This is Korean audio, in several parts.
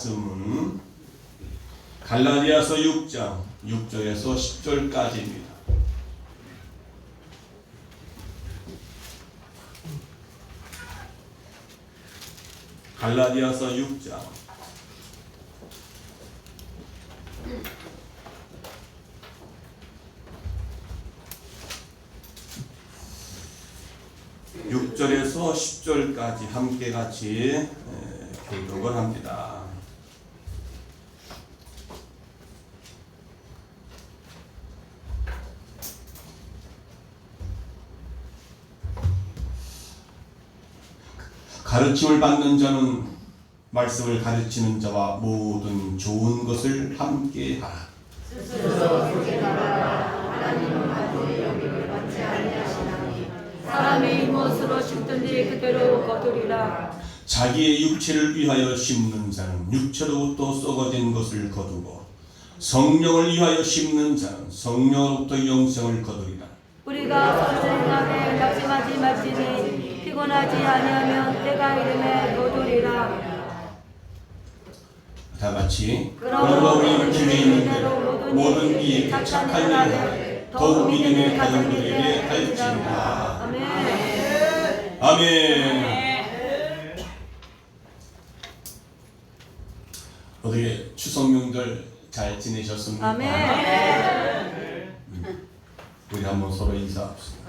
말씀은 갈라디아서 6장 6절에서 10절까지입니다. 갈라디아서 6장 6절에서 10절까지 함께 같이 교독을 합니다. 가르침을 받는 자는 말씀을 가르치는 자와 모든 좋은 것을 함께 하라. 스스로 교제하라. 하나님은 만물의 영광을 받지 아니하시나니 사람의 이못으로 심든지 그대로 거두리라. 자기의 육체를 위하여 심는 자는 육체로부터 썩어진 것을 거두고 성령을 위하여 심는 자는 성령으로부터 영생을 거두리라. 우리가 선생하게 낙심하지 말지니 피곤하지 아니하면 때가 이르매 거두리라. 다 같이 그러므로 우리는 우리는 힘에 있는 대로 대로 모든 이에게 착한 일을 하되 더욱 믿음의 가정들에게 할지니라. 아멘. 아멘. 어떻게 추석 명절 잘 지내셨습니까? 아멘. 우리 한번 서로 인사합시다.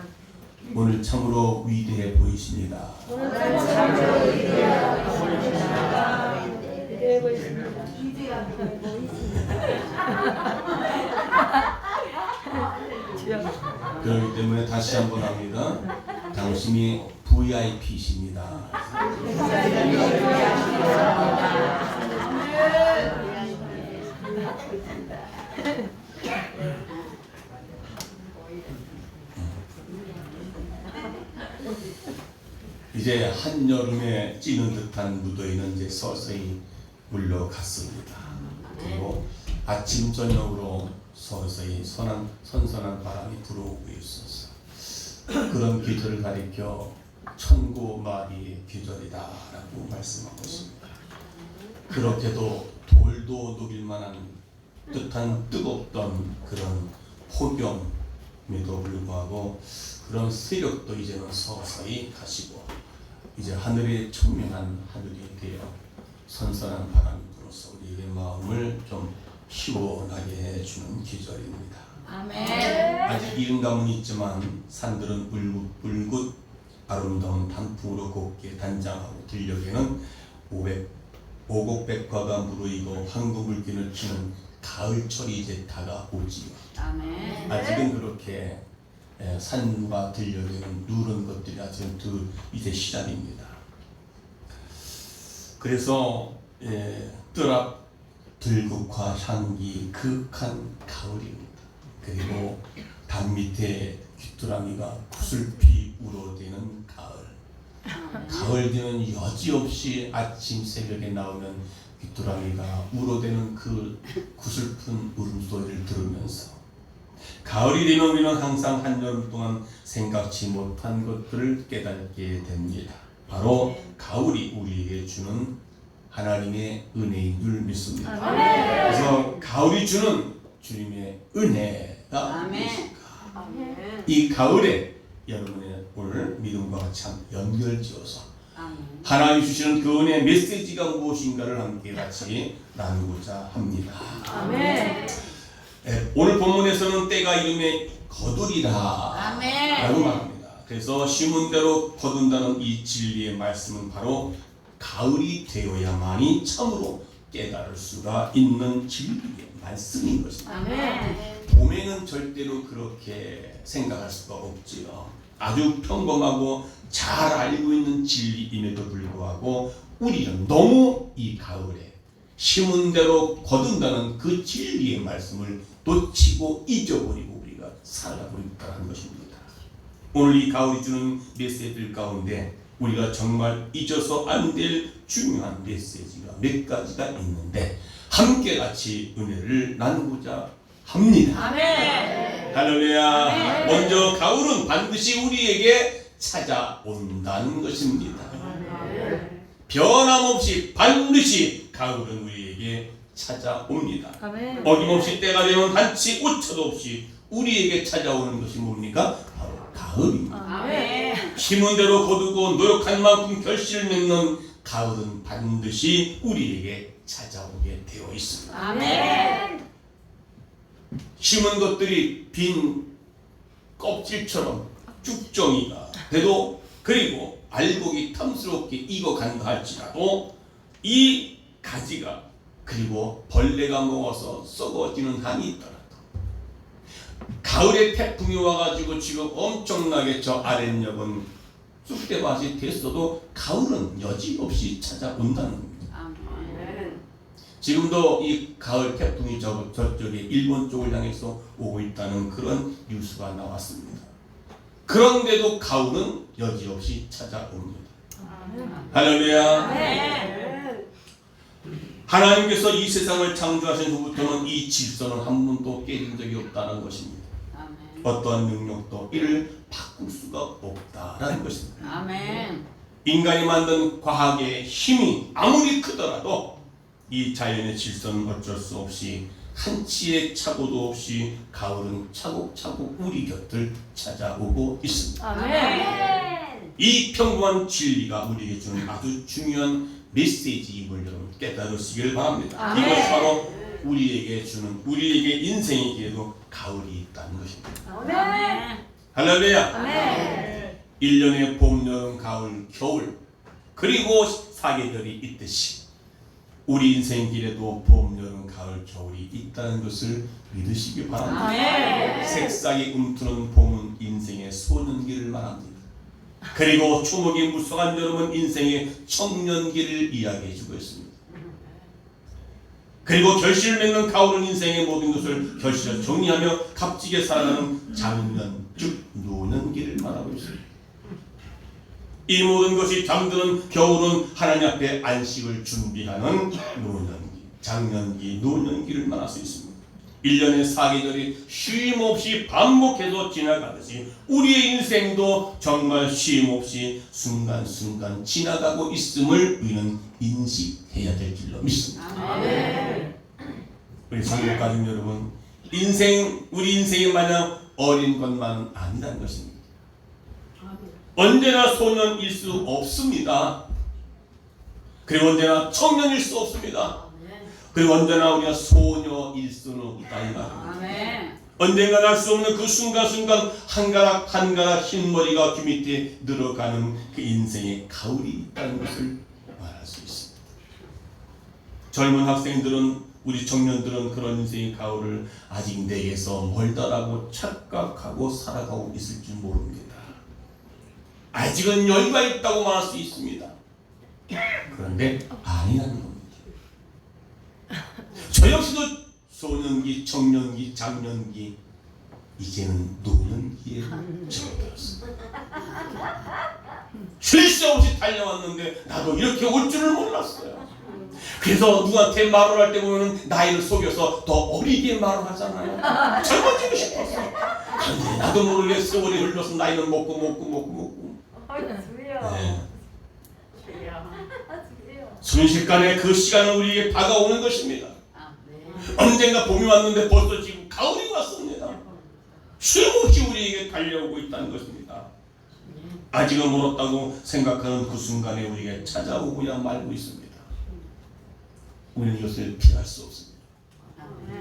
오늘 참으로 위대해 보이십니다. 오늘 참으로 위대해 보이십니다. 위대해 보이십니다. 그렇기 때문에 다시 한번 합니다. 당신이 VIP십니다. 이제 한여름에 찌는 듯한 무더위는 이제 서서히 물러갔습니다. 그리고 아침 저녁으로 서서히 선선한 바람이 불어오고 있어서 그런 계절을 가리켜 천고마비의 계절이다라고 말씀하고 있습니다. 그렇게도 돌도 녹일 만한 듯한 뜨겁던 그런 폭염에도 불구하고 그런 세력도 이제는 서서히 가시고 이제 하늘이 청명한 하늘이 되어 선선한 바람이 불어서 우리의 마음을 좀 시원하게 해주는 계절입니다. 아멘. 아직 이른 감은 있지만 산들은 울긋불긋 아름다운 단풍으로 곱게 단장하고 들녘에는 오곡백화가 무르익고 황금물기를 치는 가을철이 이제 다가오지요. 아멘. 아직은 그렇게 산과 들녘에는 누런 것들이 아직은 이제 시작입니다. 그래서 뜰 앞 들국화 향기 극한 가을입니다. 그리고 담 밑에 귀뚜라미가 구슬피 울어대는 가을. 가을 되면 여지없이 아침 새벽에 나오는 귀뚜라미가 울어대는 그 구슬픈 울음소리를 들으면서 가을이 되면 우리는 항상 한여름 동안 생각지 못한 것들을 깨닫게 됩니다. 바로 가을이 우리에게 주는 하나님의 은혜인 줄 믿습니다. 그래서 가을이 주는 주님의 은혜가 무엇일까? 이 가을에 여러분의 오늘 믿음과 같이 연결지어서 하나님이 주시는 그 은혜의 메시지가 무엇인가를 함께 같이 나누고자 합니다. 아멘. 오늘 본문에서는 때가 이름에 거두리라 라고 말합니다. 그래서 심은 대로 거둔다는 이 진리의 말씀은 바로 가을이 되어야만이 참으로 깨달을 수가 있는 진리의 말씀인 것입니다. 아멘. 봄에는 절대로 그렇게 생각할 수가 없지요. 아주 평범하고 잘 알고 있는 진리임에도 불구하고 우리는 너무 이 가을에 심은 대로 거둔다는 그 진리의 말씀을 놓치고 잊어버리고 우리가 살아가고 있다는 것입니다. 오늘 이 가을이 주는 메시지들 가운데 우리가 정말 잊어서 안 될 중요한 메시지가 몇 가지가 있는데 함께 같이 은혜를 나누고자 합니다. 아멘. 할렐루야. 아멘. 먼저 가을은 반드시 우리에게 찾아온다는 것입니다. 변함없이 반드시 가을은 우리에게 찾아옵니다. 아멘. 어김없이 때가 되면 한치 오차도 없이 우리에게 찾아오는 것이 뭡니까? 바로 가을입니다. 아멘. 힘은 대로 거두고 노력한 만큼 결실을 맺는 가을은 반드시 우리에게 찾아오게 되어 있습니다. 아멘. 심은 것들이 빈 껍질처럼 쭉정이가 돼도, 그리고 알곡이 탐스럽게 익어간다 할지라도 이 가지가, 그리고 벌레가 먹어서 썩어지는 한이 있더라도, 가을에 태풍이 와가지고 지금 엄청나게 저 아랫역은 쑥대밭이 됐어도 가을은 여지없이 찾아온다는 겁니다. 아멘. 지금도 이 가을 태풍이 저쪽에 일본 쪽을 향해서 오고 있다는 그런 뉴스가 나왔습니다. 그런데도 가을은 여지없이 찾아옵니다. 할렐루야. 아멘. 하나님께서 이 세상을 창조하신 후부터는 이 질서는 한 번도 깨진 적이 없다는 것입니다. 아멘. 어떠한 능력도 이를 바꿀 수가 없다라는 것입니다. 아멘. 인간이 만든 과학의 힘이 아무리 크더라도 이 자연의 질서는 어쩔 수 없이 한치의 착오도 없이 가을은 차곡차곡 우리 곁을 찾아오고 있습니다. 아멘. 이 평범한 진리가 우리에게 주는 아주 중요한 메시지임을 여러분 깨달으시길 바랍니다. 아멘. 이것이 바로 우리에게 주는, 우리에게 인생에게도 가을이 있다는 것입니다. 아멘. 할렐루야. 아멘. 1년의 봄, 여름, 가을, 겨울, 그리고 사계절이 있듯이 우리 인생 길에도 봄, 여름, 가을, 겨울이 있다는 것을 믿으시기 바랍니다. 아멘. 색상이 움트는 봄은 인생의 소년기를 말합니다. 그리고 초목이 무성한 여름은 인생의 청년기를 이야기해주고 있습니다. 그리고 결실을 맺는 가을은 인생의 모든 것을 결실을 정리하며 값지게 살아가는 장년, 즉 노년기를 말하고 있습니다. 이 모든 것이 잠드는 겨울은 하나님 앞에 안식을 준비하는 노년기, 장년기, 노년기를 말할 수 있습니다. 1년의 사계절이 쉼없이 반복해서 지나가듯이 우리의 인생도 정말 쉼없이 순간순간 지나가고 있음을 우리는 인식해야 될 줄로 믿습니다. 아멘. 우리 성도 가족 여러분, 우리 인생이 마냥 어린 것만은 아니라는 것입니다. 언제나 소년일 수 없습니다. 그리고 언제나 청년일 수 없습니다. 그리고 언제나 우리가 소녀일 수는 있다 이 말입니다. 아멘. 언젠가 날 수 없는 그 순간순간 한 가락 한 가락 흰머리가 귀 밑에 늘어가는 그 인생의 가을이 있다는 것을 말할 수 있습니다. 젊은 학생들은, 우리 청년들은 그런 인생의 가을을 아직 내게서 멀다라고 착각하고 살아가고 있을 줄 모릅니다. 아직은 여유가 있다고 말할 수 있습니다. 그런데 아니라는 겁니다. 저 역시도 소년기, 청년기, 장년기, 이제는 노년기에 접어들었습니다. 쉴 새 없이 달려왔는데 나도 이렇게 올 줄을 몰랐어요. 그래서 누구한테 말을 할 때 보면 나이를 속여서 더 어리게 말을 하잖아요. 젊어지고 싶었어요. 그런데 나도 모르게 세월이 흘러서 나이는 먹고 네. 순식간에 그 시간은 우리에게 다가오는 것입니다. 언젠가 봄이 왔는데 벌써 지금 가을이 왔습니다. 쉼없이 우리에게 달려오고 있다는 것입니다. 아직은 멀었다고 생각하는 그 순간에 우리에게 찾아오고야 말고 있습니다. 우리는 이것을 피할 수 없습니다.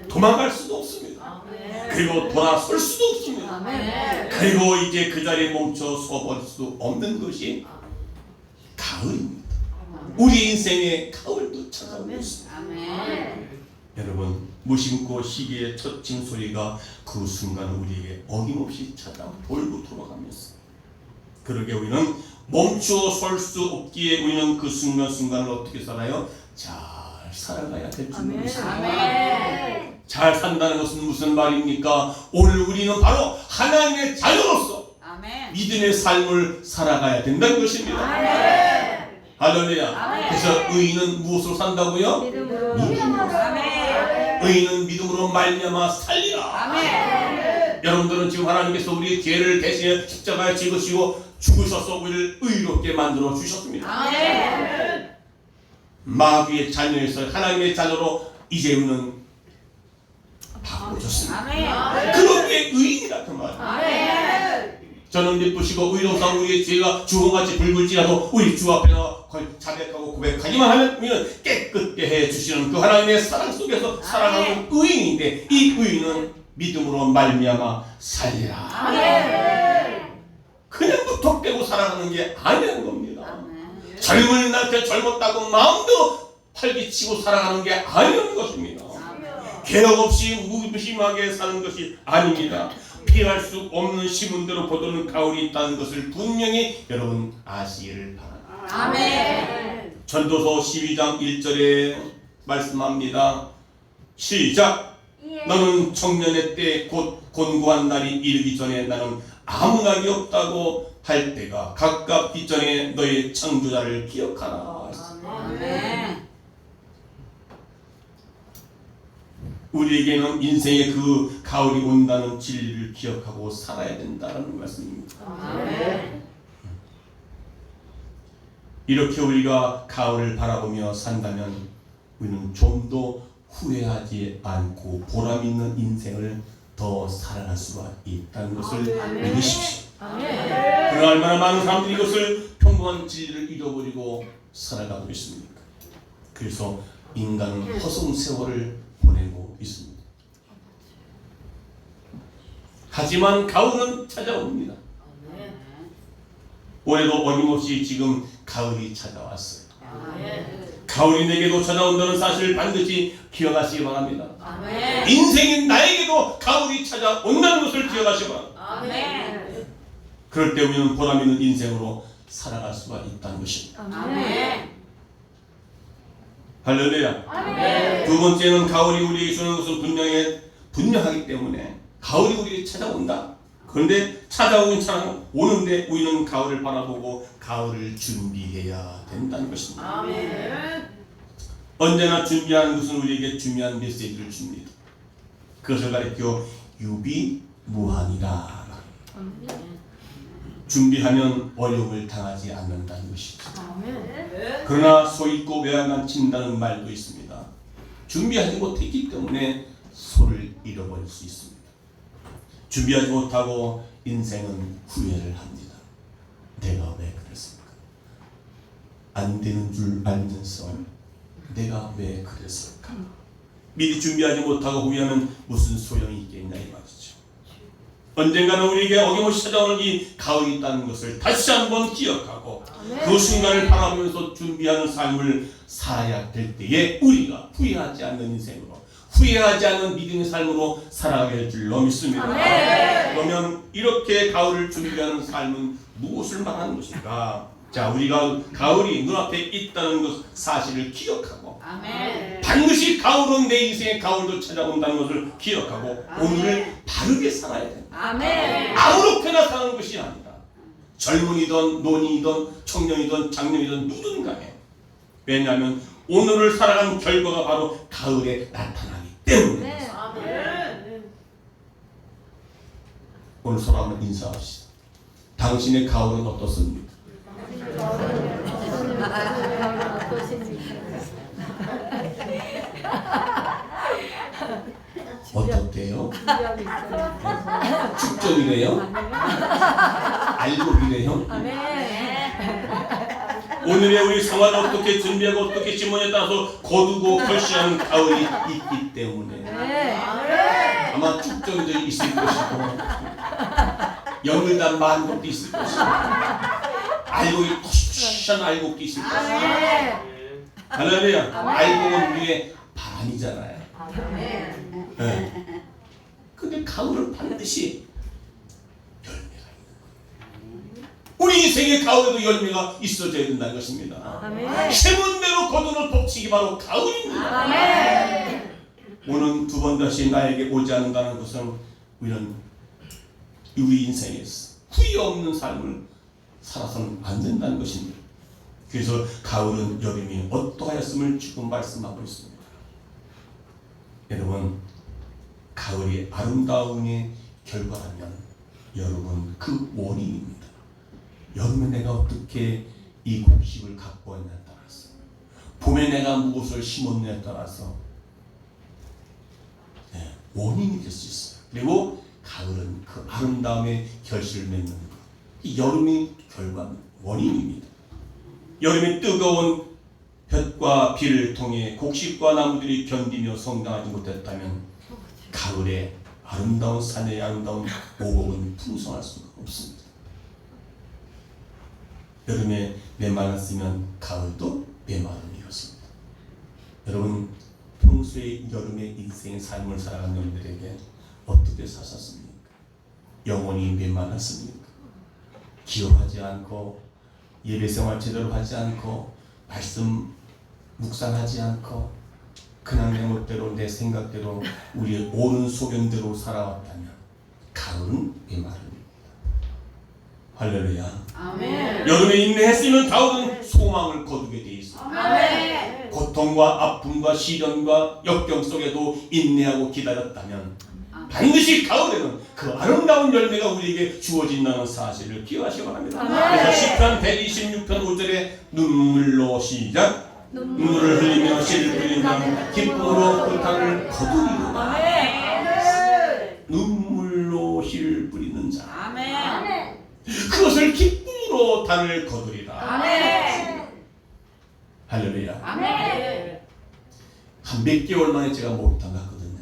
도망갈 수도 없습니다. 그리고 돌아설 수도 없습니다. 그리고 이제 그 자리에 멈춰 서버릴 수 없는 것이 가을입니다. 우리 인생의 가을도 찾아오고 있습니다. 여러분, 무심코 시계의 터친 소리가 그 순간 우리에게 어김없이 찾아 돌고 돌아가면서, 그러게 우리는 멈추어 설 수 없기에 우리는 그 순간순간을 어떻게 살아요? 잘 살아가야 될 줄 믿습니다. 잘 산다는 것은 무슨 말입니까? 오늘 우리는 바로 하나님의 자녀로서 믿음의 삶을 살아가야 된다는 것입니다. 할렐루야. 그래서 의인은 무엇으로 산다고요? 믿음으로. 의인은 믿음으로 말미암아 살리라. 여러분들은 지금 하나님께서 우리의 죄를 대신해 십자가에 지으시고 죽으셔서 우리를 의롭게 만들어 주셨습니다. 마귀의 자녀에서 하나님의 자녀로 이제 우리는 바꿔줬습니다. 아멘. 그렇게 의인이라 그 말. 아멘. 저는 미쁘시고 의로사 우리의 죄가 주홍같이 붉을지라도 우리 주 앞에 나와 자백하고 고백하기만 하면 우리는 깨끗게 해주시는 그 하나님의 사랑 속에서 살아가는 의인인데, 이 의인은 믿음으로 말미암아 살리라. 아멘. 그냥 무턱대고 살아가는 게 아니라는 겁니다. 아멘. 젊은 날 때 젊었다고 마음대로 활기치고 살아가는 게 아니라는 것입니다. 개혁 없이 무심하게 사는 것이 아닙니다. 피할 수 없는 시문대로 보도는 가을이 있다는 것을 분명히 여러분 아시기를 바랍니다. 아멘. 전도서 12장 1절에 말씀합니다. 시작. 너는 청년의 때 곧 곤고한 날이 이르기 전에 나는 아무 낙이 없다고 할 때가 가깝기 전에 너의 창조자를 기억하라. 아멘. 우리에게는 인생의 그 가을이 온다는 진리를 기억하고 살아야 된다는 말씀입니다. 아멘. 이렇게 우리가 가을을 바라보며 산다면 우리는 좀 더 후회하지 않고 보람 있는 인생을 더 살아갈 수가 있다는 것을 믿으십시오. 그러나 얼마나 많은 사람들이 이것을 평범한 진리를 잃어버리고 살아가고 있습니까? 그래서 인간은 허송 세월을 보내고 있습니다. 하지만 가을은 찾아옵니다. 올해도 어김없이 지금 가을이 찾아왔어요. 가을이 내게도 찾아온다는 사실을 반드시 기억하시기 바랍니다. 아멘. 인생인 나에게도 가을이 찾아온다는 것을 기억하시기 바랍니다. 아멘. 그럴 때 우리는 보람 있는 인생으로 살아갈 수가 있다는 것입니다. 아멘. 할렐루야. 아멘. 두 번째는 가을이 우리에게 주는 것은 분명하기 때문에 가을이 우리에게 찾아온다. 그런데 찾아오긴 오는데 우리는 가을을 바라보고 가을을 준비해야 된다는 것입니다. 아멘. 언제나 준비하는 것은 우리에게 중요한 메시지를 줍니다. 그것을 가리켜 유비무환이라. 준비하면 어려움을 당하지 않는다는 것이죠. 그러나 소 있고 외양간 친다는 말도 있습니다. 준비하지 못했기 때문에 소를 잃어버릴 수 있습니다. 준비하지 못하고 인생은 후회를 합니다. 내가 왜 그랬을까? 안 되는 줄 알면서 내가 왜 그랬을까? 미리 준비하지 못하고 후회하면 무슨 소용이 있겠냐 이 말이죠. 언젠가는 우리에게 어김없이 찾아오는 이 가을이 있다는 것을 다시 한번 기억하고 그 순간을 바라보면서 준비하는 삶을 살아야 될 때에 우리가 후회하지 않는 인생으로, 후회하지 않는 믿음의 삶으로 살아가게 될 줄로 믿습니다. 그러면 이렇게 가을을 준비하는 삶은 무엇을 말하는 것인가? 자, 우리가 가을이 눈앞에 있다는 것 사실을 기억하고 아멘. 반드시 가을은 내 인생의 가을도 찾아온다는 것을 기억하고 오늘을 바르게 살아야 됩니다. 아멘. 아무렇게나 사는 것이 아니다. 젊은이든 노인이든 청년이든 장년이든 누구든 간에, 왜냐하면 오늘을 살아가는 결과가 바로 가을에 나타나기 때문에. 아멘. 오늘 서로 한번 인사합시다. 당신의 가을은 어떻습니까? 어떻대요? 축전이래요? 알곡이래요? 오늘의 우리 생활을 어떻게 준비하고 어떻게 심어에 따라서 거두고 결실하는 가을이 있기 때문에 아마 축전도 있을 것이고 연글단 많은 것도 있을 것이고 알곡이 토시토시한 알곡도 있을 것이고. 할렐루야. 알곡은 우리의 바람이잖아요. 네. 근데 가을은 반드시 열매가 있는 거예요. 우리 인생의 가을에도 열매가 있어져야 된다는 것입니다. 세문대로 거두는 법칙이 바로 가을입니다. 오는 두 번 다시 나에게 오지 않는다는 것은 우리는 우리 인생에서 후회 없는 삶을 살아서는 안 된다는 것입니다. 그래서 가을은 여름이 어떠하였음을 지금 말씀하고 있습니다. 여러분, 가을이 아름다움의 결과라면 여러분 그 원인입니다. 여름에 내가 어떻게 이 곡식을 갖고 왔냐에 따라서 봄에 내가 무엇을 심었느냐에 따라서 원인이 될 수 있어요. 그리고 가을은 그 아름다움의 결실을 맺는 것. 이 여름이 결과는 원인입니다. 여름의 뜨거운 볕과 비를 통해 곡식과 나무들이 견디며 성장하지 못했다면 가을에 아름다운 산의 아름다운 오곡은 풍성할 수가 없습니다. 여름에 메말랐으면 가을도 메마름이었습니다. 여러분, 평소에 여름의 인생의 삶을 살아가는 여러분들에게 어떻게 사셨습니까? 영혼이 메말랐습니까? 기도하지 않고 예배생활 제대로 하지 않고 말씀 묵상하지 않고 그냥 내 멋대로 내 생각대로 우리의 옳은 소견대로 살아왔다면 가을은 메마릅니다. 할렐루야. 아멘. 여름에 인내했으면 가을은 소망을 거두게 돼 있습니다. 아멘. 고통과 아픔과 시련과 역경 속에도 인내하고 기다렸다면 반드시 가을에는 그 아름다운 열매가 우리에게 주어진다는 사실을 기억하시기 바랍니다. 그래서 시편 126편 5절에 눈물로 시작 눈물을 흘리며 씨를 뿌리는 자는 기쁨으로 그 땅을 거두리로다. 눈물로 씨를 뿌리는 자 아멘. 그것을 기쁨으로 단을 거두리라. 아멘. 할렐루야. 아멘. 한 몇 개월 만에 제가 목욕탕 갔거든요.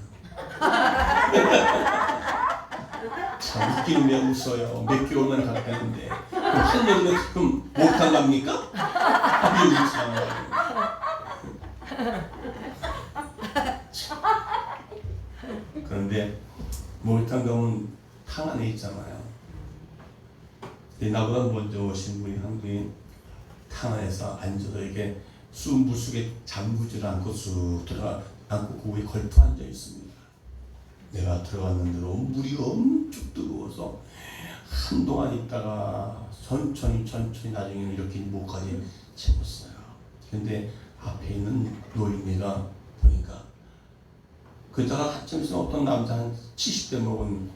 참 웃기는 왜 웃어요. 몇 개월 만에 갔다는데 그럼 한여름에 그럼 목욕탕 갑니까? 여기 참. 그런데 목욕탕 가면 탕 안에 있잖아요. 근데 나보다 먼저 오신 분이 한 분이 탕 안에서 앉아서 이게 물속에 잠그질 않고 쑥 들어가 앉고 그 위에 걸터 앉아 있습니다. 내가 들어갔는데도 물이 엄청 뜨거워서 한동안 있다가 천천히 나중에는 이렇게 목까지 채웠어요. 근데 앞에 있는 노인네가 보니까 그러다가 한참 있으면 어떤 남자 한 70대 먹은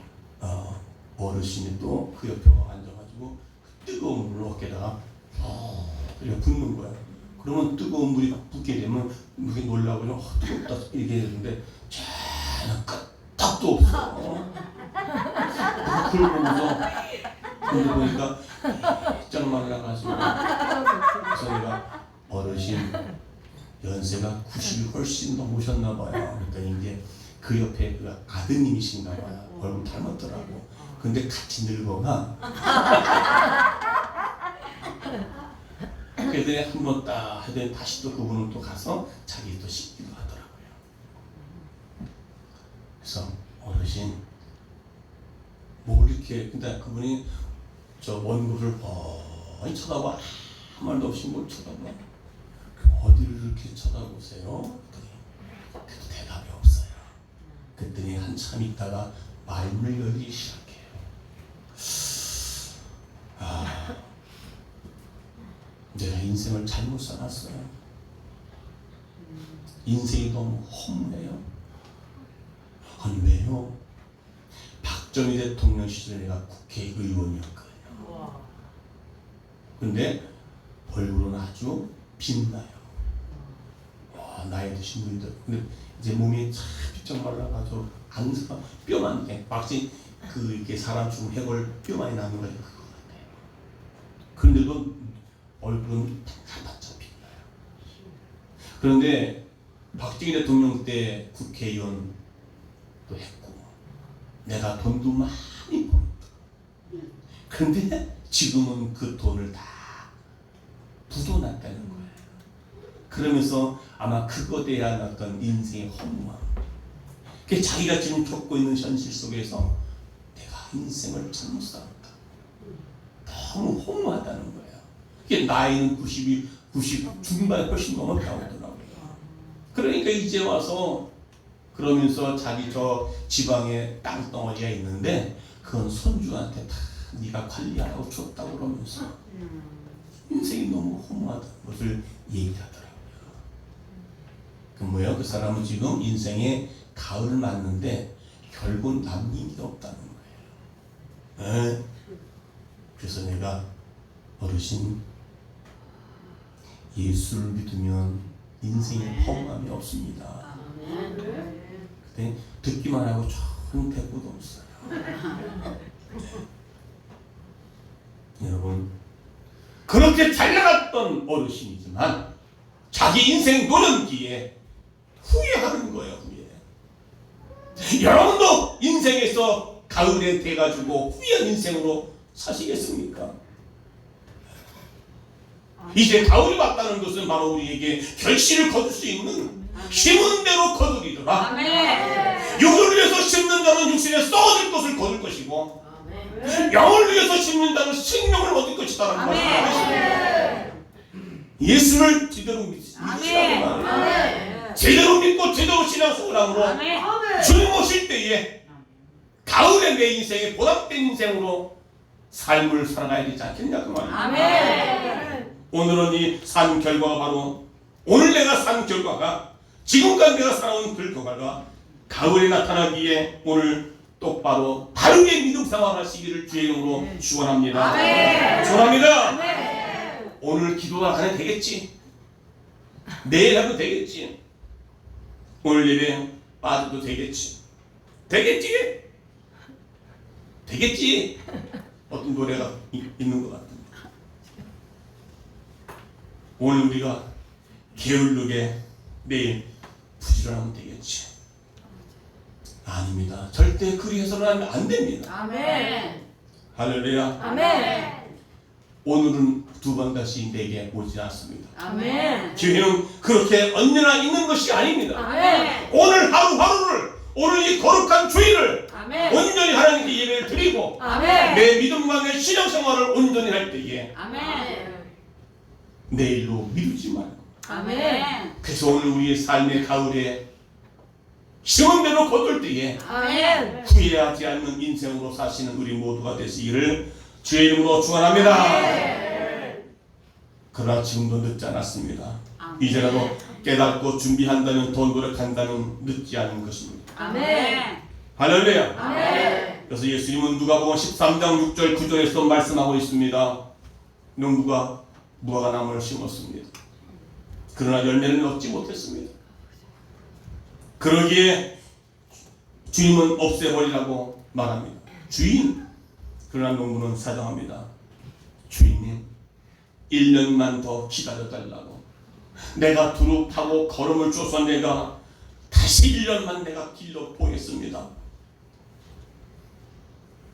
어르신이 또 그 옆에 앉아가지고 그 뜨거운 물을 어깨다가 이렇게 붓는 거야. 그러면 뜨거운 물이 붓게 되면 물이 놀라고 뜨겁다 이렇게 했는데 전혀 끄떡도 없어. 그걸 보면서 근데 보니까 짱 말라가지고 그래서 내가 어르신 연세가 90이 훨씬 넘으셨나 봐요. 그러니까 이제 그 옆에 그 아드님이신가 봐요. 얼굴 닮았더라고. 근데 같이 늙어가. 그랬더니 한 번 딱 하더니 다시 또 그분은 또 가서 자기 또 씻기도 하더라고요. 그래서 어르신 뭐 이렇게 근데 그분이 저 원고를 뻔히 쳐다봐 아무 말도 없이 뭘 쳐다봐. 어디를 이렇게 쳐다보세요? 그래도 대답이 없어요. 그랬더니 한참 있다가 말문을 열기 시작해요. 내가 인생을 잘못 살았어요. 인생이 너무 허무해요. 아니 왜요? 박정희 대통령 시절에 내가 국회의원이었거든요. 근데 얼굴은 아주 빛나요. 와, 나이 드신 분들. 근데 이제 몸이 참 비쩍 말라가지고 안수가 뼈만 막지 그 이렇게 사람 죽은 해골 뼈만이 남는 거예요. 그거 같아요. 그런데도 얼굴은 반짝 빛나요. 그런데 박정희 대통령 때 국회의원도 했고 내가 돈도 많이 벌었다. 그런데 지금은 그 돈을 다 부도났다는 거예요. 그러면서 아마 그거에 대한 어떤 인생의 허무함. 자기가 지금 겪고 있는 현실 속에서 내가 인생을 잘못 살았다. 너무 허무하다는 거예요. 나이는 90 중반에 훨씬 넘었다고 하더라고요. 그러니까 이제 와서 그러면서 자기 저 지방에 땅덩어리가 있는데 그건 손주한테 다 네가 관리하라고 줬다고 그러면서 인생이 너무 허무하다는 것을 얘기하더라고요. 그 뭐예요? 그 사람은 지금 인생에 가을을 맞는데 결국 남긴 게 없다는 거예요. 그래서 내가 어르신 예수를 믿으면 인생에 허무함이 없습니다. 그때 듣기만 하고 좋은 대꾸도 없어요. 여러분, 그렇게 잘 나갔던 어르신이지만 자기 인생 노년기에 후회하는 거예요. 후회. 여러분도 인생에서 가을에 돼가지고 후회한 인생으로 사시겠습니까? 이제 가을이 왔다는 것은 바로 우리에게 결실을 거둘 수 있는 심은 대로 거두리더라. 육을 위해서 심는 자는 육신에 썩어질 것을 거둘 것이고 영을 위해서 심는 자는 생명을 얻을 것이다라는 말씀을 예수를 제대로 믿으시라고 말해요. 제대로 믿고 제대로 신앙생활함으로 주님 오실 때에 가을에 내 인생에 보답된 인생으로 삶을 살아가야 되지 않겠냐 그 말이에요. 오늘은 이 산 결과가 바로 오늘 내가 산 결과가 지금까지 내가 살아온 그 결과가 가을에 나타나기에 오늘 똑바로 바르게 믿음 생활하시기를 주의 이름으로 축원합니다. 축원합니다. 오늘 기도가 안 해도 되겠지. 내일 해도 되겠지. 오늘 예배 빠져도 되겠지. 되겠지. 되겠지. 어떤 노래가 있는 것 같은데. 오늘 우리가 게으르게 내일 부지런하면 되겠지. 아닙니다. 절대 그리 해서는 하면 안 됩니다. 할렐루야. 오늘은 두 번 다시 내게 오지 않습니다. 기회는 그렇게 언제나 있는 것이 아닙니다. 오늘 하루하루를 오늘 이 거룩한 주일을 온전히 하나님께 예배를 드리고 내 믿음과 내 신앙생활을 온전히 할 때에 내일로 미루지 말고 그래서 오늘 우리의 삶의 가을에 심은 대로 거둘 때에 후회하지 않는 인생으로 사시는 우리 모두가 되시기를 주의 이름으로 축원합니다. 그러나 지금도 늦지 않았습니다. 이제라도 깨닫고 준비한다면 더 노력한다면 늦지 않은 것입니다. 할렐루야. 그래서 예수님은 누가복음 13장 6절 9절에서 말씀하고 있습니다. 농부가 무화과나무를 심었습니다. 그러나 열매를 얻지 못했습니다. 그러기에 주님은 없애버리라고 말합니다. 주인. 그러나 농부는 사정합니다. 주인님 1년만 더 기다려달라고. 내가 두루 타고 걸음을 줘서 내가 다시 1년만 내가 길러 보겠습니다.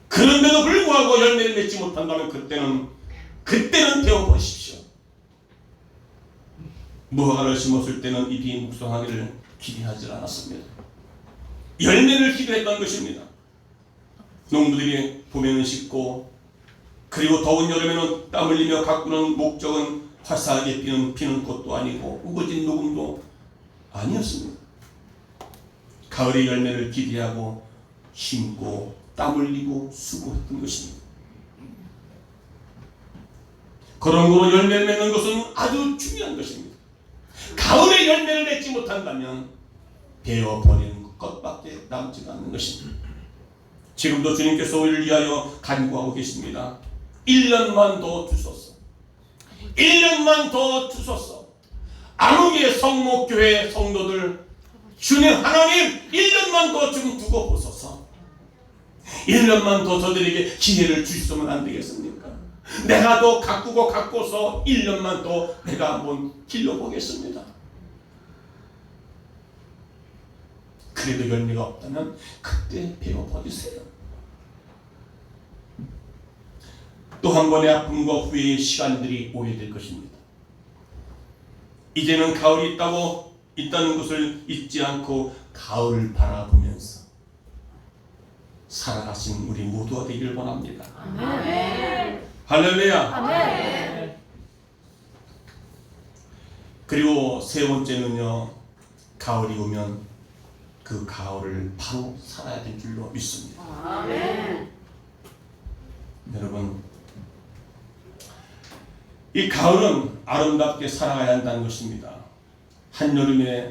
그런데도 불구하고 열매를 맺지 못한다면 그때는 배워보십시오. 무화과를 심었을 때는 잎이 묵성하기를 기대하지 않았습니다. 열매를 기대했던 것입니다. 농부들이 봄에는 씻고 그리고 더운 여름에는 땀 흘리며 가꾸는 목적은 화사하게 피는 꽃도 아니고 우거진 녹음도 아니었습니다. 가을의 열매를 기대하고 심고 땀 흘리고 수고했던 것입니다. 그런 거로 열매를 맺는 것은 아주 중요한 것입니다. 가을에 열매를 맺지 못한다면 베어버리는 것밖에 남지가 않는 것입니다. 지금도 주님께서 우리를 위하여 간구하고 계십니다. 1년만 더 주소서. 1년만 더 주소서. 암흑의 성목교회 성도들 주님 하나님 1년만 더 좀 두고 보소서. 1년만 더 저들에게 기회를 주시면 안 되겠습니까? 내가 더 가꾸고서 1년만 더 내가 한번 길러보겠습니다. 그래도 열매가 없다면 그때 배워버리세요. 또 한 번의 아픔과 후회의 시간들이 오게 될 것입니다. 이제는 가을이 있다는 것을 잊지 않고 가을을 바라보면서 살아가신 우리 모두가 되기를 원합니다. 할렐루야. 그리고 세 번째는요, 가을이 오면 그 가을을 바로 살아야 될 줄로 믿습니다. 여러분, 이 가을은 아름답게 살아가야 한다는 것입니다. 한여름에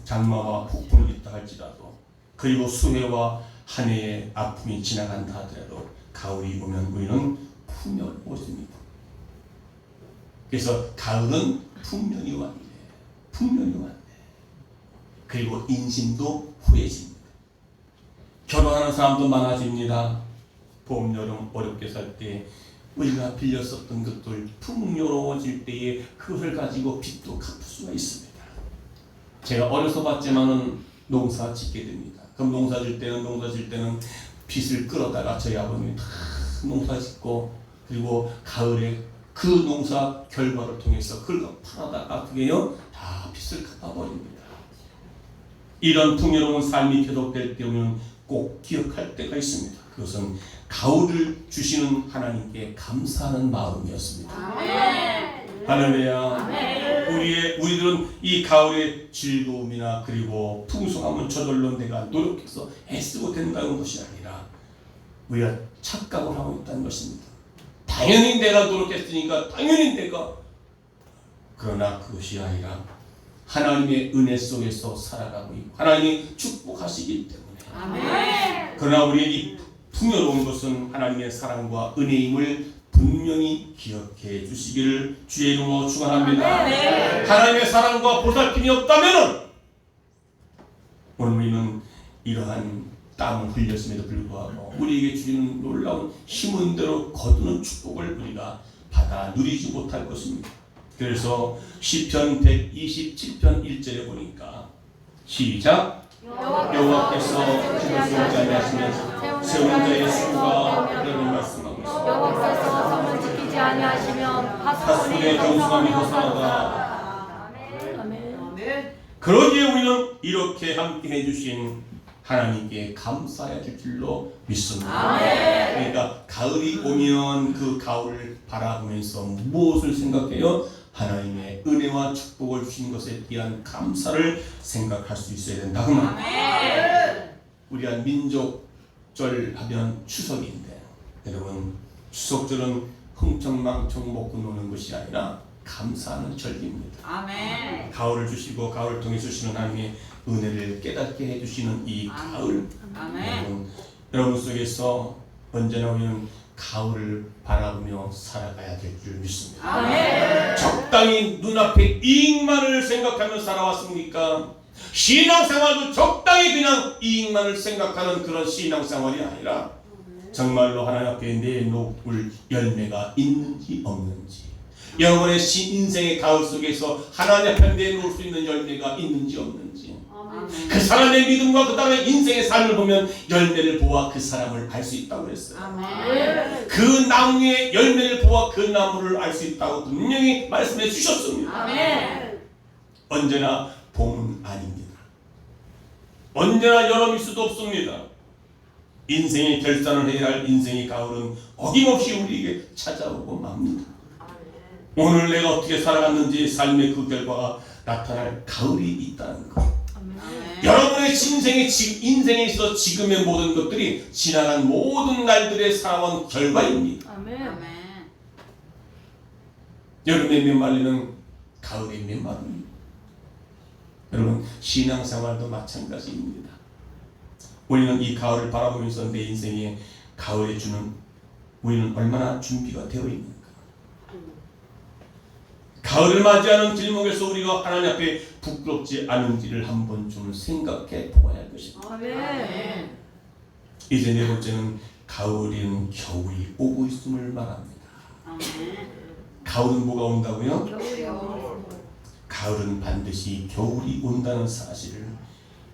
장마와 폭풍이 있다 할지라도, 그리고 수해와 한 해의 아픔이 지나간다 하더라도 가을이 오면 우리는 풍년을 보십니다. 그래서 가을은 풍년이 왕이래. 풍년이 왔네. 그리고 인심도 후해집니다. 결혼하는 사람도 많아집니다. 봄, 여름 어렵게 살 때 우리가 빌렸었던 것들 풍요로워질 때에 그것을 가지고 빚도 갚을 수가 있습니다. 제가 어려서 봤지만은 농사 짓게 됩니다. 그럼 농사 질 때는 빚을 끌어다가 저희 아버님이 다 농사 짓고, 그리고 가을에 그 농사 결과를 통해서 그걸 팔아다가 그게요 다 빚을 갚아버립니다. 이런 풍요로운 삶이 계속될 때는 꼭 기억할 때가 있습니다. 그것은 가을을 주시는 하나님께 감사하는 마음이었습니다. 아멘. 할렐루야. 아멘. 우리들은 이 가을의 즐거움이나 그리고 풍성함은 저절로 내가 노력해서 애쓰고 된다는 것이 아니라 우리가 착각을 하고 있다는 것입니다. 당연히 내가 노력했으니까 당연히 내가, 그러나 그것이 아니라 하나님의 은혜 속에서 살아가고 있고 하나님이 축복하시기 때문에. 아멘. 그러나 우리의 이 풍요로운 것은 하나님의 사랑과 은혜임을 분명히 기억해 주시기를 주의 이름으로 축원합니다. 아멘. 하나님의 사랑과 보살핌이 없다면 오늘 우리는 이러한 땀을 흘렸음에도 불구하고 우리에게 주시는 놀라운 힘은 대로 거두는 축복을 우리가 받아 누리지 못할 것입니다. 그래서 시편 127편 1절에 보니까 시작. 여호와께서 집을 세우지 아니하시면 세우는 자의 수가 이라는 말씀하고 있습니다. 여호와께서 성을 지키지 아니하시면 하수의 정수함이 허사하다. 허사하다. 아멘. 그러기에 우리는 이렇게 함께 해주신 하나님께 감사해야 될 줄로 믿습니다. 아멘. 그러니까 가을이 오면 그 가을을 바라보면서 무엇을 생각해요? 하나님의 은혜와 축복을 주신 것에 대한 감사를 생각할 수 있어야 된다. 아멘. 우리가 민족절 하면 추석인데, 여러분 추석절은 흥청망청 먹고 노는 것이 아니라 감사하는 절기입니다. 아멘. 가을을 주시고 가을을 통해 주시는 하나님의 은혜를 깨닫게 해주시는 이 가을, 아멘. 여러분 속에서 언제나 우리는 가을을 바라보며 살아가야 될 줄 믿습니다. 아멘. 적당히 눈앞에 이익만을 생각하며 살아왔습니까? 신앙생활도 적당히 그냥 이익만을 생각하는 그런 신앙생활이 아니라 정말로 하나님 앞에 내놓을 열매가 있는지 없는지, 여러분의 인생의 가을 속에서 하나님 앞에 내놓을 수 있는 열매가 있는지 없는지, 그 사람의 믿음과 그 사람의 인생의 삶을 보면 열매를 보아 그 사람을 알 수 있다고 했어요. 아멘. 그 나무의 열매를 보아 그 나무를 알 수 있다고 분명히 말씀해 주셨습니다. 아멘. 언제나 봄은 아닙니다. 언제나 여름일 수도 없습니다. 인생의 결산을 해야 할 인생의 가을은 어김없이 우리에게 찾아오고 맙니다. 오늘 내가 어떻게 살아갔는지 삶의 그 결과가 나타날 가을이 있다는 것. 여러분의 인생에 있어 지금의 모든 것들이 지나간 모든 날들의 살아온 결과입니다. 아멘. 여름에 메말리는 가을에 메마릅니다. 여러분 신앙생활도 마찬가지입니다. 우리는 이 가을을 바라보면서 내 인생에 가을에 주는 우리는 얼마나 준비가 되어 있는가. 가을을 맞이하는 길목에서 우리가 하나님 앞에 부끄럽지 않은지를 한번 좀 생각해 보아야 할 것입니다. 아멘. 이제 네 번째는 가을이는 겨울이 오고 있음을 말합니다. 가을은 뭐가 온다고요? 가을은 반드시 겨울이 온다는 사실을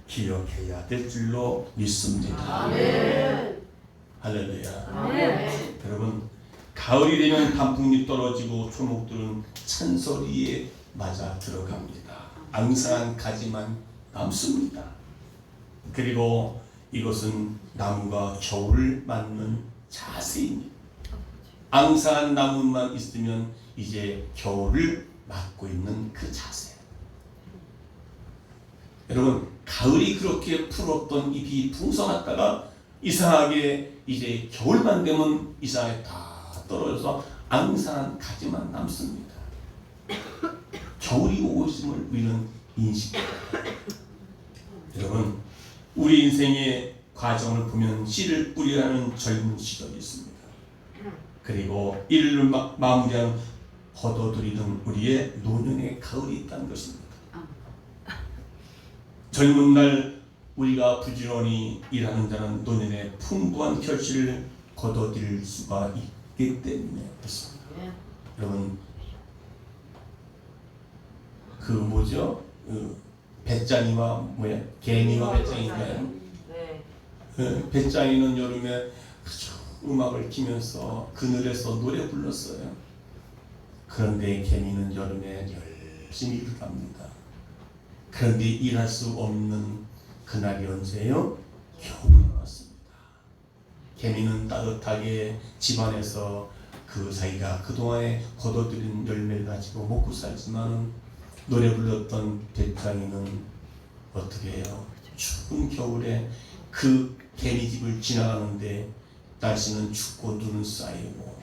기억해야 될 줄로 믿습니다. 아멘. 할렐루야. 아멘. 여러분 가을이 되면 단풍잎 떨어지고 초목들은 찬소리에 맞아 들어갑니다. 앙상한 가지만 남습니다. 그리고 이것은 나무가 겨울을 맞는 자세입니다. 앙상한 나무만 있으면 이제 겨울을 맞고 있는 그 자세. 여러분 가을이 그렇게 푸르던 잎이 풍성했다가 이상하게 이제 겨울만 되면 이상하게 다 떨어져서 앙상한 가지만 남습니다. 겨울이 오고 있음을 우리는 인식해야 합니다. 여러분 우리 인생의 과정을 보면 씨를 뿌리라는 젊은 시절이 있습니다. 그리고 이를 마무리하는 허도들이던 우리의 노년의 가을이 있다는 것입니다. 젊은 날 우리가 부지런히 일하는 자는 노년에 풍부한 결실을 거둬들일 수가 있기 때문에 그렇습니다. 여러분 그 뭐죠? 그 배짱이와 뭐야? 개미와 배짱인가요? 배짱이는 여름에 아주 음악을 키면서 그늘에서 노래 불렀어요. 그런데 개미는 여름에 열심히 일을 합니다. 그런데 일할 수 없는 그날이 언제예요? 겨울이 왔습니다. 개미는 따뜻하게 집안에서 그 자기가 그동안에 거둬들인 열매를 가지고 먹고 살지만 노래 불렀던 배짱이는 어떻게 해요? 추운 겨울에 그 개미집을 지나가는데 날씨는 춥고 눈은 쌓이고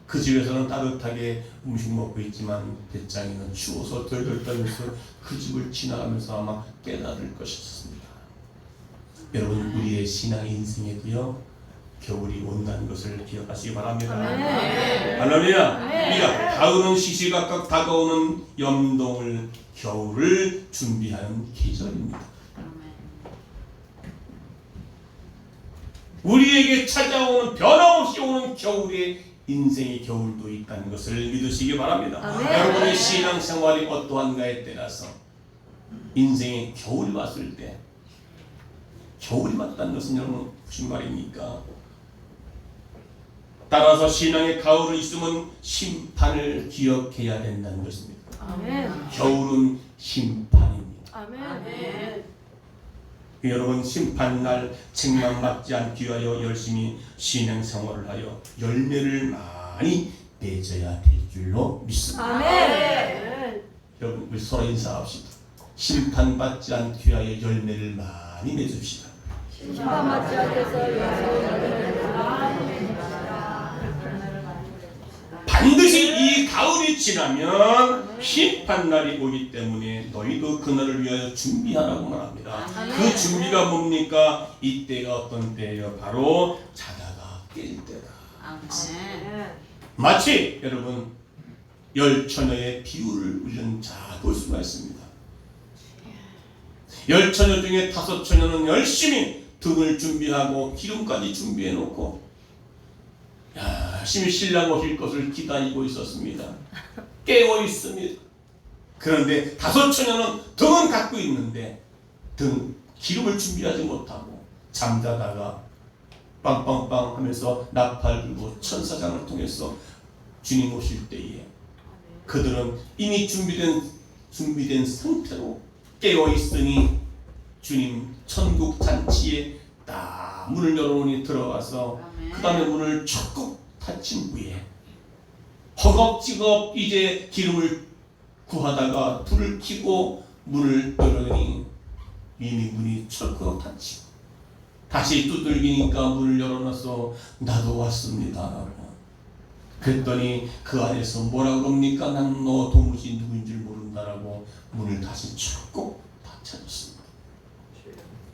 그 집에서는 따뜻하게 음식 먹고 있지만 배짱이는 추워서 덜덜 떨면서 그 집을 지나가면서 아마 깨달을 것이었습니다. 여러분 우리의 신앙 인생에도요 겨울이 온다는 것을 기억하시기 바랍니다. 할렐루야. 우리가 가을은 시시각각 다가오는 염동을 겨울을 준비하는 계절입니다. 우리에게 찾아오는 변함없이 오는 겨울에 인생의 겨울도 있다는 것을 믿으시기 바랍니다. 여러분의 신앙생활이 어떠한가에 따라서 인생의 겨울이 왔을 때 겨울이 왔다는 것은 여러분 무슨 말입니까? 따라서 신앙의 가을이 있으면 심판을 기억해야 된다는 것입니다. 겨울은 심판입니다. 여러분 심판날 책망받지 않기 위하여 열심히 신앙생활을 하여 열매를 많이 맺어야 될 줄로 믿습니다. 여러분 우리 서로 인사합시다. 심판받지 않기 위하여 열매를 많이 맺읍시다. 심판받지 않게서 열매를 많이 맺읍시다. 반드시 이 가을이 지나면 심판날이 오기 때문에 너희도 그날을 위하여 준비하라고 말합니다. 그 준비가 뭡니까? 이때가 어떤 때예요? 바로 자다가 깰 때다. 마치 여러분 열 처녀의 비유를 우리는 잘 볼 수가 있습니다. 열 처녀 중에 다섯 처녀는 열심히 등을 준비하고 기름까지 준비해 놓고 열심히 신랑 오실 것을 기다리고 있었습니다. 깨어 있습니다. 그런데 다섯 처녀는 등은 갖고 있는데 기름을 준비하지 못하고 잠자다가 빵빵빵 하면서 나팔 불고 천사장을 통해서 주님 오실 때에 그들은 이미 준비된 상태로 깨어 있으니 주님 천국 잔치에 딱 문을 열어놓으니 들어가서 그 다음에 문을 촉촉 닫힌 후에 허겁지겁 이제 기름을 구하다가 불을 켜고 문을 열어니 이미 문이 철컥 닫히고 다시 두들기니까 문을 열어놔서 나도 왔습니다. 그랬더니 그 안에서 뭐라 그럽니까? 난 너 도무지 누구인 줄 모른다라고 문을 다시 철컥 닫혀줬습니다.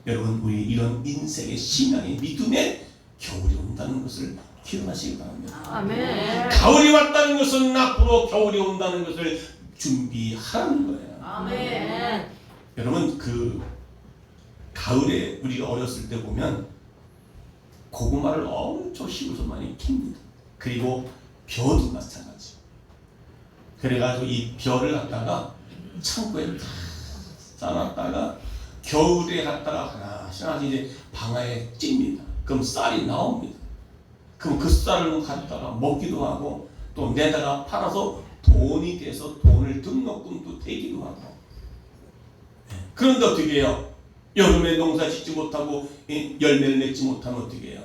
여러분 우리 이런 인생의 신앙의 믿음의 겨울이 온다는 것을 기억하시기 바랍니다. 가을이 왔다는 것은 앞으로 겨울이 온다는 것을 준비하는 거예요. 여러분 그 가을에 우리가 어렸을 때 보면 고구마를 엄청 씹어서 많이 캡니다. 그리고 벼도 마찬가지. 그래가지고 이 벼를 갖다가 창고에 다 싸놨다가 겨울에 갖다가 하나씩 이제 방아에 찝니다. 그럼 쌀이 나옵니다. 그럼 그 쌀을 갖다가 먹기도 하고 또 내다가 팔아서 돈이 돼서 돈을 등록금도 되기도 하고. 그런데 어떻게 해요? 여름에 농사 짓지 못하고 열매를 맺지 못하면 어떻게 해요?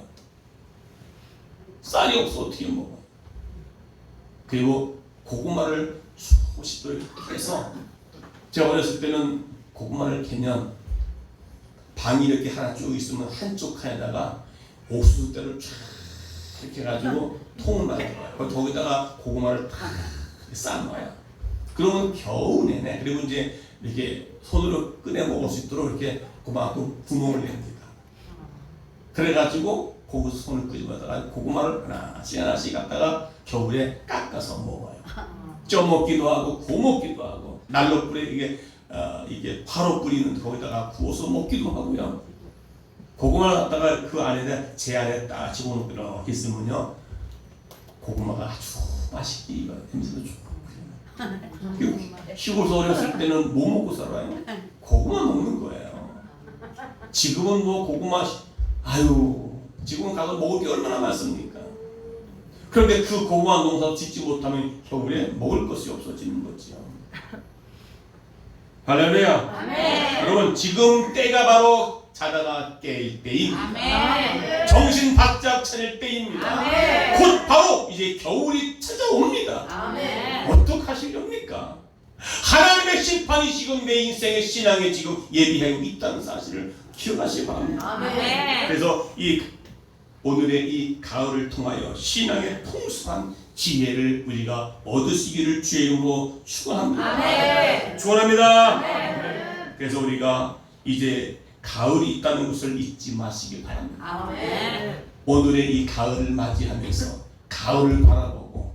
쌀이 없어 어떻게 먹어요? 그리고 고구마를 수없이 또 이렇게 해서 제가 어렸을 때는 고구마를 캐면 방이 이렇게 하나 쭉 있으면 한쪽 칸에다가 옥수수대를 쫙 이렇게 해가지고 통을 만들어요. 거기다가 고구마를 다 쌓아놔요. 그러면 겨우 내내 그리고 이제 이렇게 손으로 꺼내 먹을 수 있도록 이렇게 그만큼 구멍을 냅니다. 그래가지고 거기서 손을 끄집어다가 고구마를 하나씩 갖다가 겨울에 깎아서 먹어요. 쪄 먹기도 하고 구워 먹기도 하고 난로불에 이게 이게 바로 뿌리는 거기다가 구워서 먹기도 하고요. 고구마를 갖다가 그 안에다 제 안에 딱 집어넣고 이렇게 있으면요, 고구마가 아주 맛있게 익어요. 냄새도 좋고. 시골에서 어렸을 때는 뭐 먹고 살아요? 고구마 먹는 거예요. 지금은 뭐 고구마, 지금 가서 먹을 게 얼마나 많습니까? 그런데 그 고구마 농사 짓지 못하면 겨울에 먹을 것이 없어지는 거죠. 할렐루야. 아멘. 여러분, 지금 때가 바로 자다가 깰 때입니다. 아멘. 정신 바짝 차릴 때입니다. 아멘. 곧 바로 이제 겨울이 찾아옵니다. 아멘. 어떡하시렵니까? 하나님의 심판이 지금 내 인생의 신앙에 지금 예비하고 있다는 사실을 기억하시기 바랍니다. 아멘. 그래서 오늘의 이 가을을 통하여 신앙의 풍성한 지혜를 우리가 얻으시기를 주의 이름으로 축원합니다. 아멘. 축원합니다. 아멘. 그래서 우리가 이제 가을이 있다는 것을 잊지 마시기 바랍니다. 아멘. 오늘의 이 가을을 맞이하면서 가을을 바라보고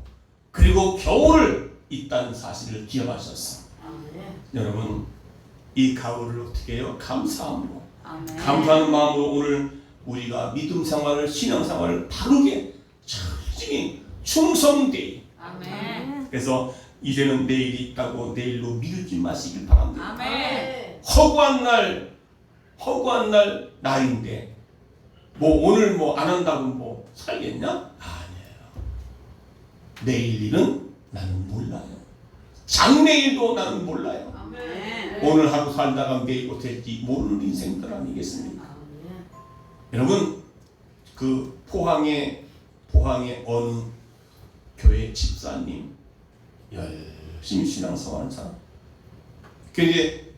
그리고 겨울을 있다는 사실을 기억하셨어. 여러분, 이 가을을 어떻게 해요? 감사함으로, 감사하는 마음으로 오늘 우리가 믿음 생활을, 신앙 생활을 바르게 철저히 충성되이. 아멘. 그래서 이제는 내일이 있다고 내일로 미루지 마시길 바랍니다. 아멘. 허구한 날인데 뭐 오늘 뭐 안 한다고 뭐 살겠냐? 아니에요. 내일 일은 나는 몰라요. 장래일도 나는 몰라요. 아멘. 오늘 하루 살다가 내일 어떨지 모르는 인생들 아니겠습니까? 여러분, 그 포항의 어느 교회 집사님 열심히 신앙생활하는 사람. 근데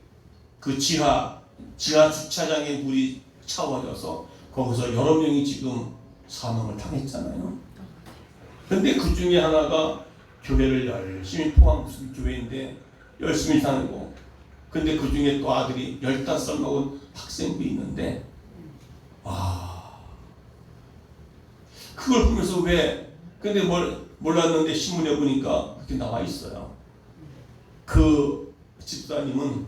그 지하 주차장에 물이 차워져서 거기서 여러 명이 지금 사망을 당했잖아요. 근데 그 중에 하나가 교회를 열심히, 포항 무슨 교회인데 열심히 다니고, 근데 그 중에 또 아들이 15살 먹은 학생도 있는데, 그걸 보면서 근데 몰랐는데 신문에 보니까 그렇게 나와 있어요. 그 집사님은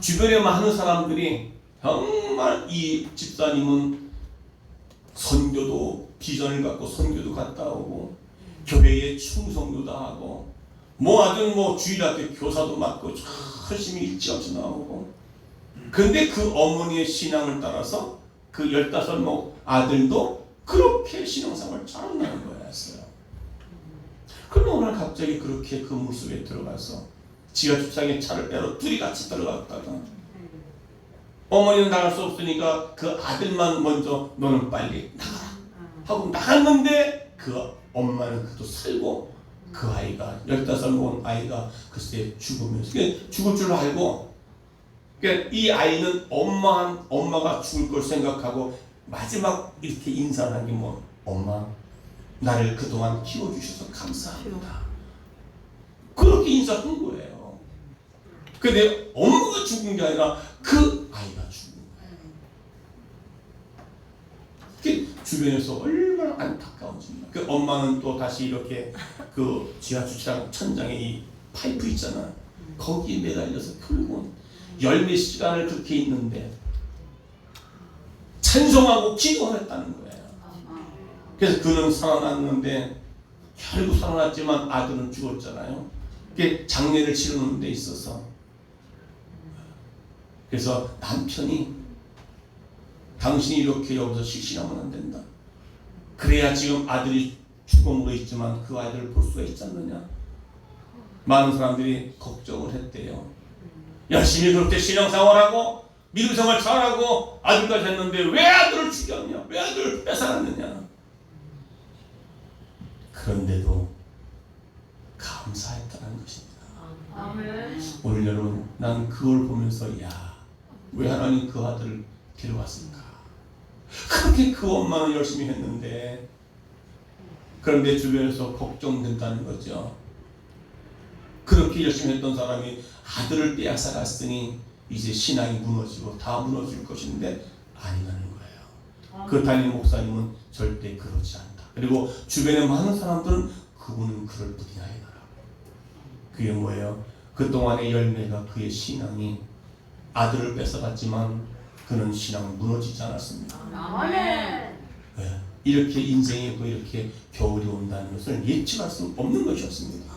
주변에 많은 사람들이 정말 이 집사님은 선교도, 비전을 갖고 선교도 갔다 오고 교회에 충성도 다하고 아주 주일학교 교사도 맡고 열심히 일찌감치 나오고, 근데 그 어머니의 신앙을 따라서 그 15살 아들도 그렇게 신앙생활을 잘한다는 거였어요. 그런데 오늘 갑자기 그렇게 그 물속에 들어가서 지하 주차장에 차를 빼러 둘이 같이 들어갔다가 어머니는 나갈 수 없으니까 그 아들만 먼저 너는 빨리 나가라 하고 나갔는데 그 엄마는 그도 살고 그 아이가 15살 먹은 아이가 글쎄 죽으면서 죽을 줄 알고, 이 아이는 엄마가 죽을 걸 생각하고 마지막 이렇게 인사를 한 게 엄마 나를 그동안 키워주셔서 감사합니다. 그렇게 인사한 거예요. 근데 엄마가 죽은 게 아니라 그 아이가 죽은 거예요. 주변에서 얼마나 안타까운지. 그 엄마는 또 다시 이렇게 그 지하 주차장 천장에 이 파이프 있잖아. 거기에 매달려서 결국은 10몇 시간을 그렇게 있는데 찬송하고 기도했다는 거예요. 그래서 그는 살아났는데 결국 살아났지만 아들은 죽었잖아요. 그게 장례를 치르는 데 있어서, 그래서 남편이 당신이 이렇게 여기서 실신하면 안 된다. 그래야 지금 아들이 죽음으로 있지만 그 아이들을 볼 수가 있지 않느냐. 많은 사람들이 걱정을 했대요. 열심히 그렇게 신앙생활하고 믿음생활 잘하고 아들까지 했는데 왜 아들을 죽였냐, 왜 아들을 뺏어갔느냐. 그런데도 감사했다는 것입니다. 아멘. 오늘 여러분, 난 그걸 보면서 왜 하나님 그 아들을 데려왔을까. 그렇게 그 엄마는 열심히 했는데, 그런데 주변에서 걱정된다는 거죠. 그렇게 열심히 했던 사람이 아들을 빼앗아 갔으니 이제 신앙이 무너지고 다 무너질 것인데 아니라는 거예요. 그 담임 목사님은 절대 그러지 않다. 그리고 주변에 많은 사람들은 그분은 그럴 뿐이 아니라, 그게 뭐예요? 그동안의 열매가 그의 신앙이 아들을 뺏어갔지만 그는 신앙은 무너지지 않았습니다. 아멘. 네. 이렇게 인생에도 이렇게 겨울이 온다는 것을 예측할 수 없는 것이었습니다.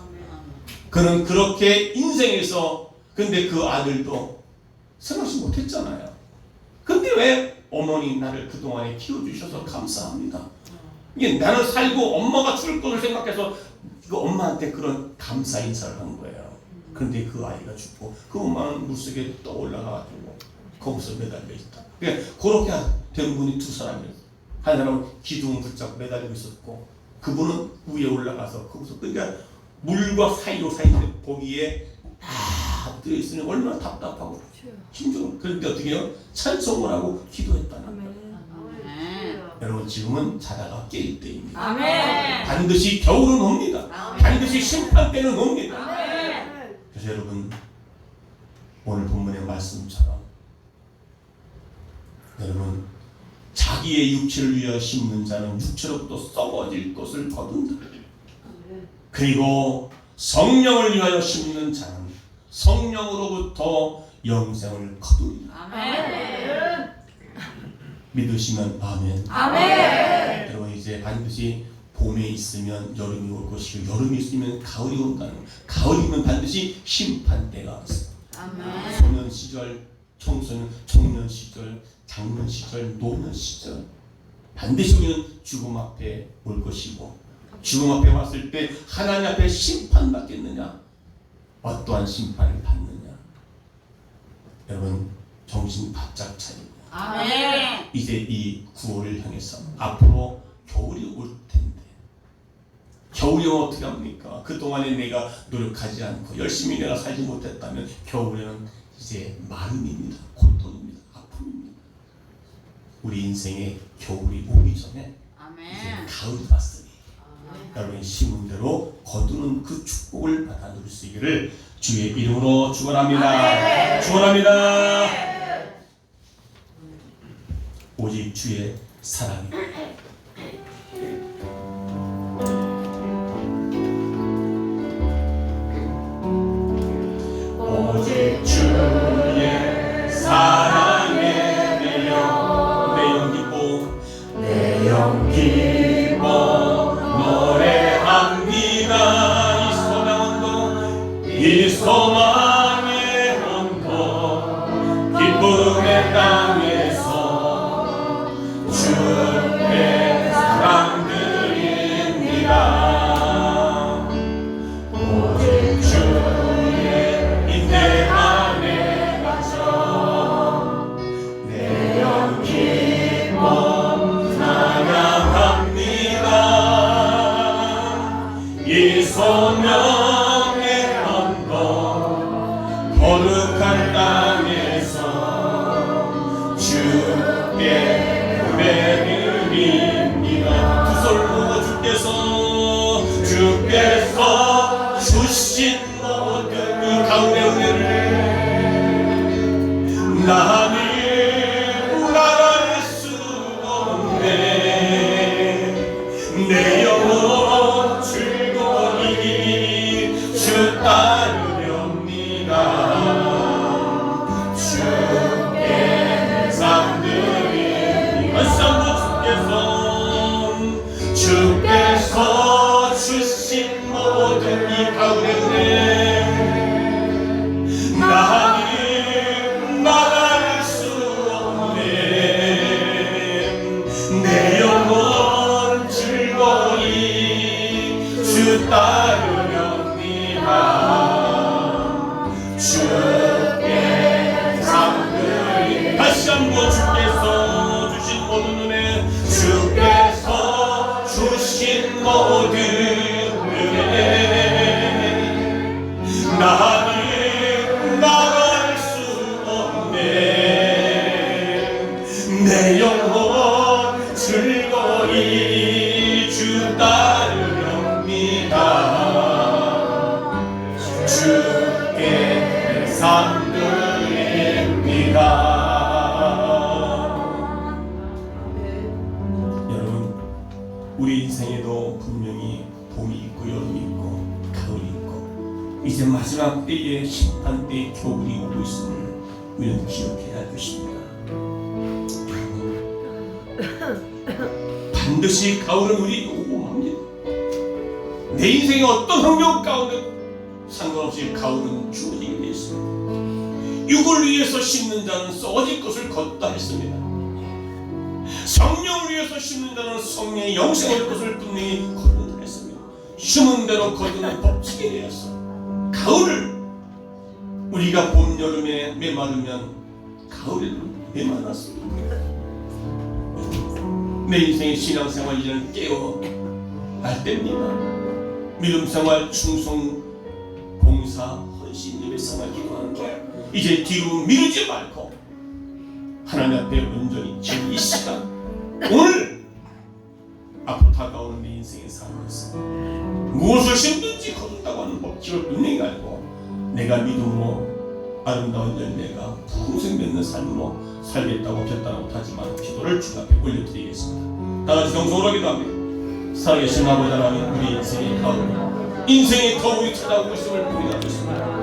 그는 그렇게 인생에서 근데 그 아들도 생각지 못했잖아요. 근데 왜 어머니 나를 그동안에 키워주셔서 감사합니다. 이게 나는 살고 엄마가 죽을 것을 생각해서 그 엄마한테 그런 감사 인사를 한 거예요. 그런데 그 아이가 죽고 그 엄마는 물속에 떠올라가지고 거기서 매달려 있다. 그러니까 그렇게 된 분이 두 사람이었어요. 한 사람은 기둥을 붙잡고 매달리고 있었고 그분은 위에 올라가서 거기서 그러니까 물과 사이로 사이인데 거기에 다 엎드려 있으니 얼마나 답답하고 힘들어. 그런데 어떻게 해요? 찬송을 하고 기도했다는 거예요. 여러분 지금은 자다가 깰 때입니다. 아멘. 반드시 겨울은 옵니다. 반드시 심판 때는 옵니다. 그래서 여러분 오늘 본문의 말씀처럼 여러분 자기의 육체를 위하여 심는 자는 육체로부터 썩어질 것을 거둔다. 그리고 성령을 위하여 심는 자는 성령으로부터 영생을 거두리라. 아멘. 믿으시면 아멘. 아멘. 여러분 이제 반드시 봄에 있으면 여름이 올 것이고 여름이 있으면 가을이 온다는 거예요. 가을이면 반드시 심판 때가 있습니다. 아멘. 소년 시절, 청소년, 청년 시절, 장년 시절, 노년 시절 반드시 우리는 죽음 앞에 올 것이고 죽음 앞에 왔을 때 하나님 앞에 심판받겠느냐 어떠한 심판을 받느냐 여러분 정신 바짝 차리고 아멘. 이제 이 9월을 향해서 앞으로 겨울이 올 텐데 겨울이 오면 어떻게 합니까? 그동안에 내가 노력하지 않고 열심히 내가 살지 못했다면 겨울에는 이제 마름입니다. 고통입니다. 아픔입니다. 우리 인생의 겨울이 오기 전에 이제 가을이 왔으니 여러분이 심은 대로 거두는 그 축복을 받아 누릴 수 있기를 주의 이름으로 축원합니다. 축원합니다. 오직 주의 사랑이 오직 주의 사랑에 내 영 기뻐 내 영 기뻐 노래합니다. 이 소망의 언덕 기쁨의 땅에서 주의 사랑 드립니다. 오직 주의 인내 안에 갇혀 내 영 기쁨 찬양합니다. 이 소명의 언덕 거룩한 땅에서 주께 예배드립니다. 두 손을 모아 주께서 주신 모든 그 가운데 은혜를 나는 말할 수 없네. 내 영혼 즐거이 주 따르렵니다. 주께 상드립니다. 주께서 주신 모든 이 가운데 은혜 나는 말할 수 없네. 내 영혼 즐거이 주 따르렵니다. 주께 상드리 다시 한번 주께서 주신 모든 은혜 주께서 주신 모든 은혜 나는 말할 수 없네. 내 영혼 즐거이 주 따르렵니다. 주께 상드립니다. 여러분 우리 인생에도 분명히 봄이 있고 여름이 있고 가을이 있고 이제 이제 마지막 때에 심판 때의 교훈이 오고 있음을 우리는 기억해야 할 것입니다. 반드시 가을은 우리에게 오고 맙니다. 내 인생의 어떤 환경 가운데 상관없이 가을은 주어지게 되어 있습니다. 육을 위해서 심는 자는 썩어질 것을 걷다 했습니다. 성령을 위해서 심는 자는 성령의 영생을 것을 분명히 거둔다 했습니다. 심은 대로 거두는 법칙이 되었어. 가을을 우리가 봄, 여름에 메마르면 가을에는 메마랐습니다. 내 인생의 신앙생활 이제는 깨어날 때입니다. 믿음생활, 충성, 봉사, 헌신, 예배생활 기도하는 거 이제 뒤로 미루지 말고 하나님 앞에 온전히 지금 이 시간 오늘 앞으로 다가오는 내 인생의 삶에서 무엇을 심든지 거둔다고 하는 법칙을 분명히 알고 내가 믿음으로 아름다운 열매가 풍성 맺는 삶으로 살겠다고 결단은 못하지만 기도를 주 앞에 올려드리겠습니다. 다같이 정성으로 기도합니다. 살아계신 아버지 하나님, 우리 인생의 가을, 인생의 거울이 찾아오고 있음을 우리가 믿습니다.